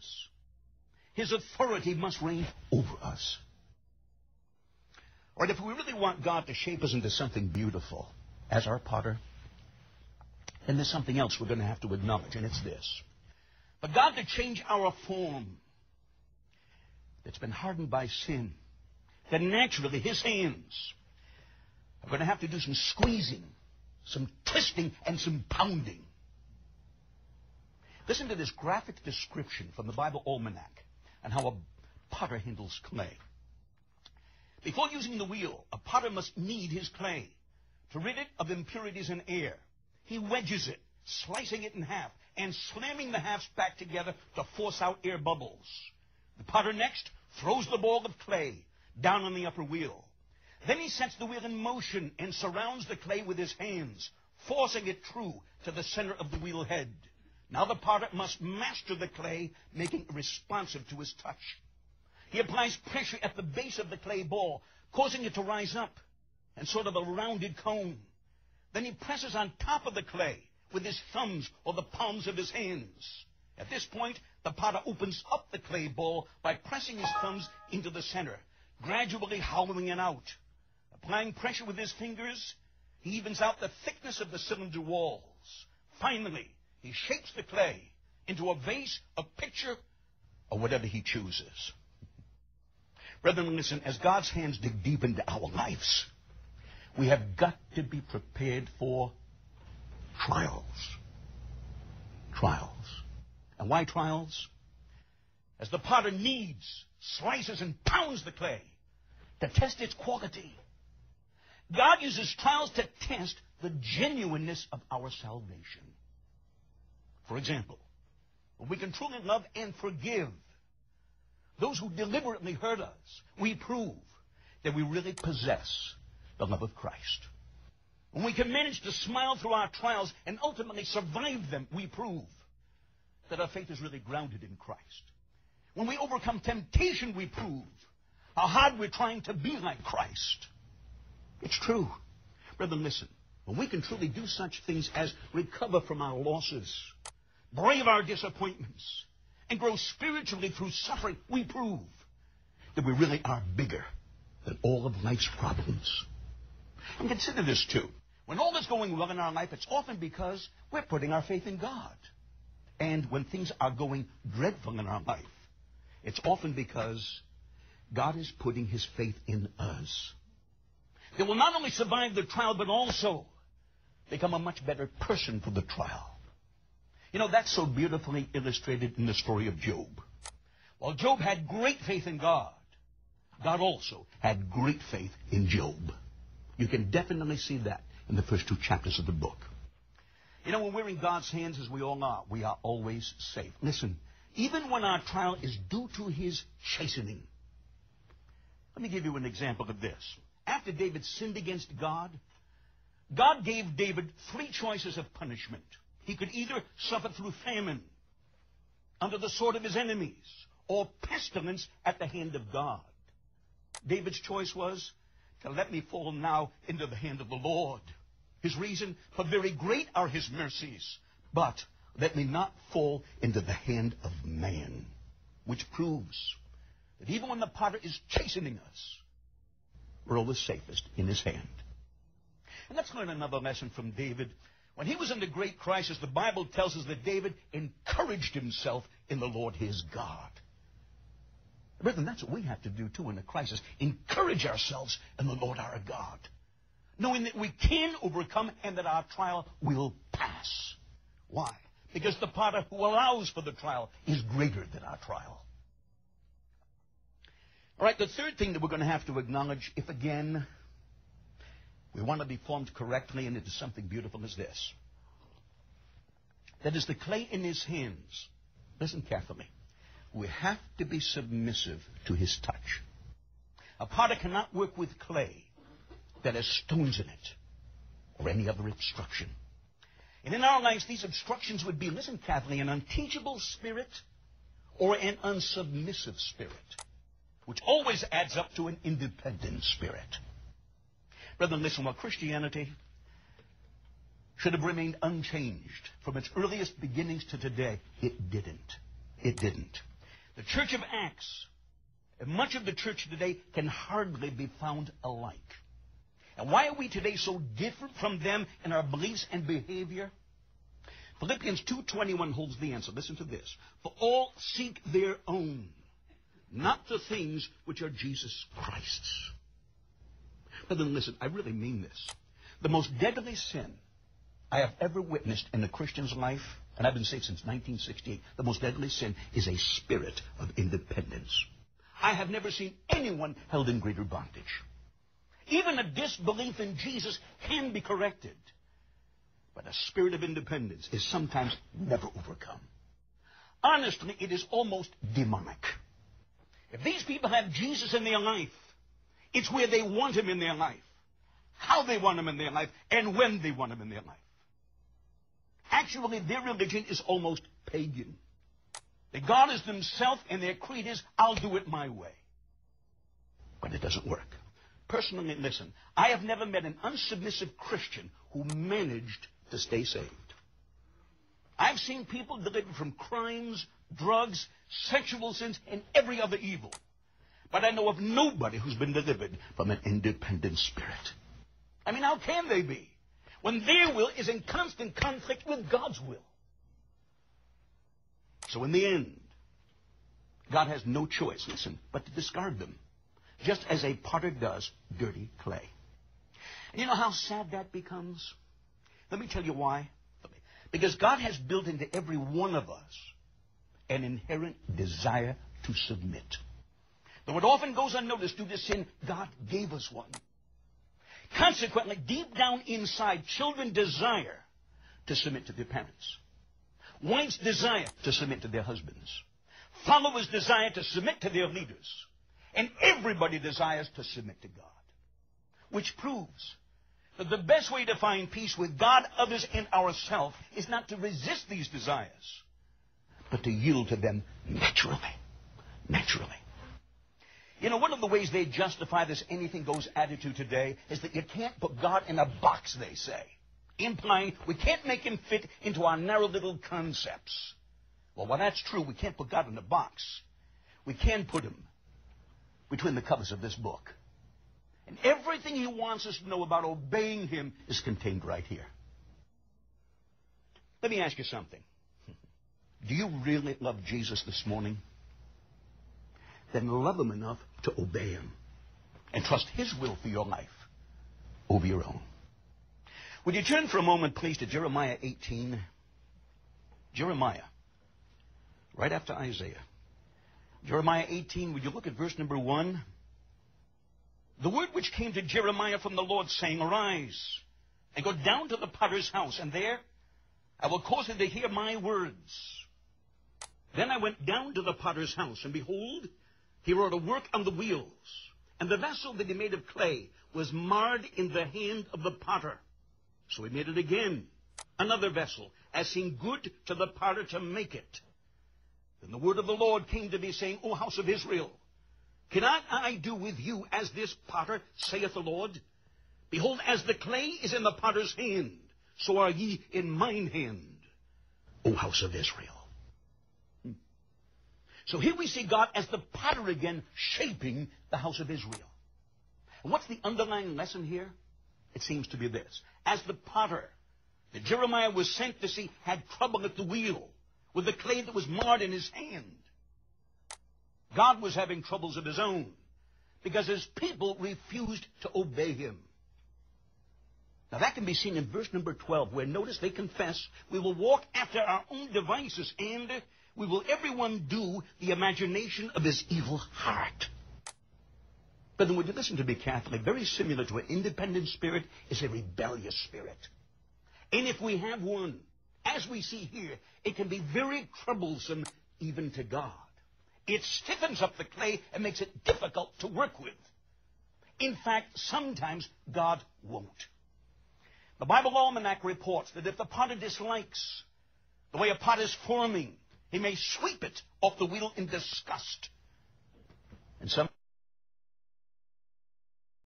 is. His authority must reign over us. All right, if we really want God to shape us into something beautiful as our potter, then there's something else we're going to have to acknowledge, and it's this. For God to change our form that's been hardened by sin, then naturally His hands are going to have to do some squeezing, some twisting, and some pounding. Listen to this graphic description from the Bible Almanac on how a potter handles clay. Before using the wheel, a potter must knead his clay to rid it of impurities and air. He wedges it, slicing it in half, and slamming the halves back together to force out air bubbles. The potter next throws the ball of clay down on the upper wheel. Then he sets the wheel in motion and surrounds the clay with his hands, forcing it true to the center of the wheel head. Now the potter must master the clay, making it responsive to his touch. He applies pressure at the base of the clay ball, causing it to rise up in sort of a rounded cone. Then he presses on top of the clay with his thumbs or the palms of his hands. At this point, the potter opens up the clay ball by pressing his thumbs into the center, gradually hollowing it out. Applying pressure with his fingers, he evens out the thickness of the cylinder walls. Finally, he shapes the clay into a vase, a picture, or whatever he chooses. Brethren, listen, as God's hands dig deep into our lives, we have got to be prepared for trials. Trials. And why trials? As the potter kneads, slices, and pounds the clay to test its quality, God uses trials to test the genuineness of our salvation. For example, when we can truly love and forgive those who deliberately hurt us, we prove that we really possess the love of Christ. When we can manage to smile through our trials and ultimately survive them, we prove that our faith is really grounded in Christ. When we overcome temptation, we prove how hard we're trying to be like Christ. It's true. Brethren, listen. When we can truly do such things as recover from our losses, brave our disappointments, and grow spiritually through suffering, we prove that we really are bigger than all of life's problems. And consider this too. When all is going well in our life, it's often because we're putting our faith in God. And when things are going dreadful in our life, it's often because God is putting His faith in us. They will not only survive the trial, but also become a much better person for the trial. You know, that's so beautifully illustrated in the story of Job. While Job had great faith in God, God also had great faith in Job. You can definitely see that in the first 2 chapters of the book. You know, when we're in God's hands, as we all are, we are always safe. Listen, even when our trial is due to His chastening. Let me give you an example of this. After David sinned against God, God gave David 3 choices of punishment. He could either suffer through famine, under the sword of his enemies, or pestilence at the hand of God. David's choice was to let me fall now into the hand of the Lord. His reason, for very great are His mercies, but let me not fall into the hand of man. Which proves that even when the potter is chastening us, we're always safest in His hand. And let's learn another lesson from David. When he was in the great crisis, the Bible tells us that David encouraged himself in the Lord his God. Brethren, that's what we have to do too in a crisis. Encourage ourselves in the Lord our God, knowing that we can overcome and that our trial will pass. Why? Because the potter who allows for the trial is greater than our trial. All right, the third thing that we're going to have to acknowledge, if again we want to be formed correctly and into something beautiful, is this. That is the clay in His hands. Listen carefully. We have to be submissive to His touch. A potter cannot work with clay that has stones in it or any other obstruction. And in our lives, these obstructions would be, listen carefully, an unteachable spirit or an unsubmissive spirit, which always adds up to an independent spirit. Brethren, listen, while Christianity should have remained unchanged from its earliest beginnings to today, it didn't. It didn't. The church of Acts and much of the church today can hardly be found alike. And why are we today so different from them in our beliefs and behavior? Philippians 2:21 holds the answer. Listen to this. For all seek their own, not the things which are Jesus Christ's. But then listen, I really mean this. The most deadly sin I have ever witnessed in a Christian's life, and I've been saved since 1968, the most deadly sin is a spirit of independence. I have never seen anyone held in greater bondage. Even a disbelief in Jesus can be corrected. But a spirit of independence is sometimes never overcome. Honestly, it is almost demonic. If these people have Jesus in their life, it's where they want him in their life, how they want him in their life, and when they want him in their life. Actually, their religion is almost pagan. The God is themselves, and their creed is, I'll do it my way. But it doesn't work. Personally, listen, I have never met an unsubmissive Christian who managed to stay saved. I've seen people delivered from crimes, drugs, sexual sins, and every other evil. But I know of nobody who's been delivered from an independent spirit. I mean, how can they be when their will is in constant conflict with God's will? So in the end, God has no choice, listen, but to discard them, just as a potter does dirty clay. And you know how sad that becomes? Let me tell you why. Because God has built into every one of us an inherent desire to submit. Though it often goes unnoticed due to sin, God gave us one. Consequently, deep down inside, children desire to submit to their parents. Wives desire to submit to their husbands. Followers desire to submit to their leaders. And everybody desires to submit to God. Which proves that the best way to find peace with God, others, and ourselves is not to resist these desires, but to yield to them naturally. Naturally. You know, one of the ways they justify this anything goes attitude today is that you can't put God in a box, they say, implying we can't make him fit into our narrow little concepts. Well, while that's true, we can't put God in a box. We can put him between the covers of this book. And everything he wants us to know about obeying him is contained right here. Let me ask you something. Do you really love Jesus this morning? Then love him enough to obey him and trust his will for your life over your own. Would you turn for a moment, please, to Jeremiah 18? Jeremiah, right after Isaiah. Jeremiah 18, would you look at verse number 1? The word which came to Jeremiah from the Lord, saying, Arise, and go down to the potter's house, and there I will cause him to hear my words. Then I went down to the potter's house, and behold, he wrought a work on the wheels, and the vessel that he made of clay was marred in the hand of the potter. So he made it again, another vessel, as seemed good to the potter to make it. Then the word of the Lord came to me, saying, O house of Israel, cannot I do with you as this potter, saith the Lord? Behold, as the clay is in the potter's hand, so are ye in mine hand, O house of Israel. So here we see God as the potter again, shaping the house of Israel. And what's the underlying lesson here? It seems to be this. As the potter that Jeremiah was sent to see had trouble at the wheel with the clay that was marred in his hand, God was having troubles of his own because his people refused to obey him. Now that can be seen in verse number 12, where notice they confess, we will walk after our own devices, and we will everyone do the imagination of his evil heart. But then when you listen to me carefully, very similar to an independent spirit is a rebellious spirit. And if we have one, as we see here, it can be very troublesome even to God. It stiffens up the clay and makes it difficult to work with. In fact, sometimes God won't. The Bible Almanac reports that if the potter dislikes the way a pot is forming, he may sweep it off the wheel in disgust. And some